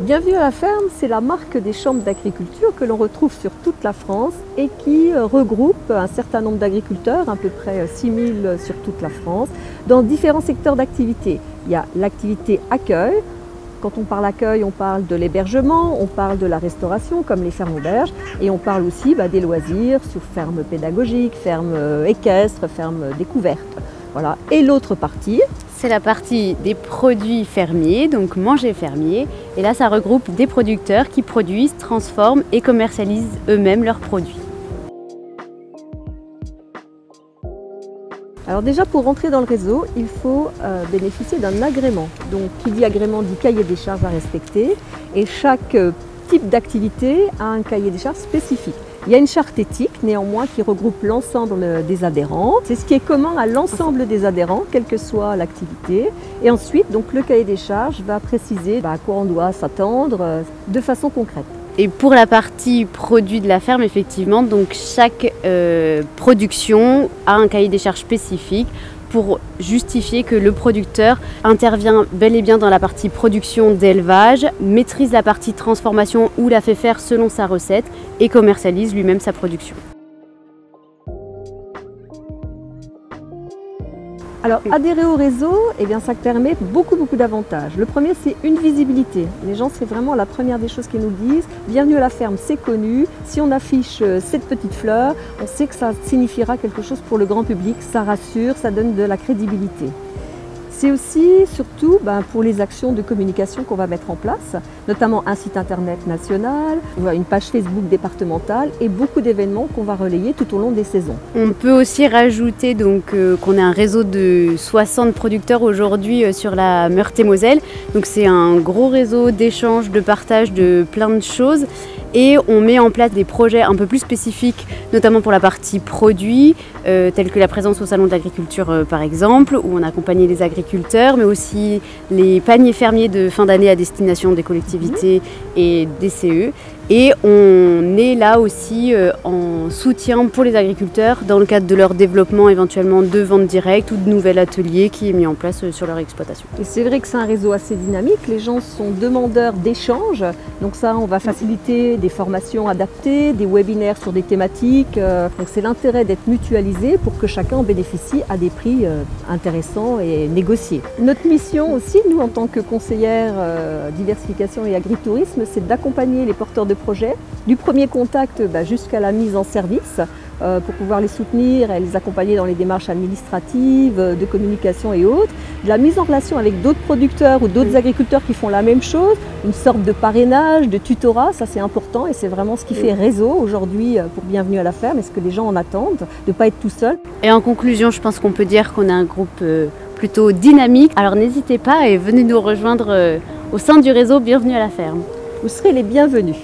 Bienvenue à la ferme, c'est la marque des chambres d'agriculture que l'on retrouve sur toute la France et qui regroupe un certain nombre d'agriculteurs, à peu près 6000 sur toute la France, dans différents secteurs d'activité. Il y a l'activité accueil. Quand on parle accueil, on parle de l'hébergement, on parle de la restauration comme les fermes auberges et on parle aussi des loisirs sur fermes pédagogiques, fermes équestres, fermes découvertes. Voilà. Et l'autre partie, c'est la partie des produits fermiers, donc manger fermier. Et là, ça regroupe des producteurs qui produisent, transforment et commercialisent eux-mêmes leurs produits. Alors déjà, pour rentrer dans le réseau, il faut bénéficier d'un agrément. Donc, qui dit agrément dit cahier des charges à respecter. Et chaque type d'activité a un cahier des charges spécifique. Il y a une charte éthique, néanmoins, qui regroupe l'ensemble des adhérents. C'est ce qui est commun à l'ensemble des adhérents, quelle que soit l'activité. Et ensuite, donc, le cahier des charges va préciser à quoi on doit s'attendre de façon concrète. Et pour la partie produits de la ferme, effectivement, donc chaque production a un cahier des charges spécifique pour justifier que le producteur intervient bel et bien dans la partie production d'élevage, maîtrise la partie transformation ou la fait faire selon sa recette et commercialise lui-même sa production. Alors, adhérer au réseau, ça permet beaucoup d'avantages. Le premier, c'est une visibilité. Les gens, c'est vraiment la première des choses qu'ils nous disent. Bienvenue à la ferme, c'est connu. Si on affiche cette petite fleur, on sait que ça signifiera quelque chose pour le grand public. Ça rassure, ça donne de la crédibilité. C'est aussi, surtout, pour les actions de communication qu'on va mettre en place, notamment un site internet national, une page Facebook départementale et beaucoup d'événements qu'on va relayer tout au long des saisons. On peut aussi rajouter qu'on a un réseau de 60 producteurs aujourd'hui sur la Meurthe-et-Moselle. Donc c'est un gros réseau d'échange, de partage de plein de choses. Et on met en place des projets un peu plus spécifiques, notamment pour la partie produits, tels que la présence au salon de l'agriculture par exemple, où on accompagnait les agriculteurs, mais aussi les paniers fermiers de fin d'année à destination des collectivités et des CE. Et on est là aussi en soutien pour les agriculteurs dans le cadre de leur développement éventuellement de vente directe ou de nouvel atelier qui est mis en place sur leur exploitation. Et c'est vrai que c'est un réseau assez dynamique, les gens sont demandeurs d'échanges, donc ça on va faciliter des formations adaptées, des webinaires sur des thématiques, donc c'est l'intérêt d'être mutualisé pour que chacun en bénéficie à des prix intéressants et négociés. Notre mission aussi, nous en tant que conseillère diversification et agritourisme, c'est d'accompagner les porteurs de projets, du premier contact jusqu'à la mise en service pour pouvoir les soutenir et les accompagner dans les démarches administratives, de communication et autres, de la mise en relation avec d'autres producteurs ou d'autres agriculteurs qui font la même chose, une sorte de parrainage, de tutorat, ça c'est important et c'est vraiment ce qui fait réseau aujourd'hui pour Bienvenue à la ferme et ce que les gens en attendent, de ne pas être tout seul. Et en conclusion, je pense qu'on peut dire qu'on a un groupe plutôt dynamique, alors n'hésitez pas et venez nous rejoindre au sein du réseau Bienvenue à la ferme. Vous serez les bienvenus.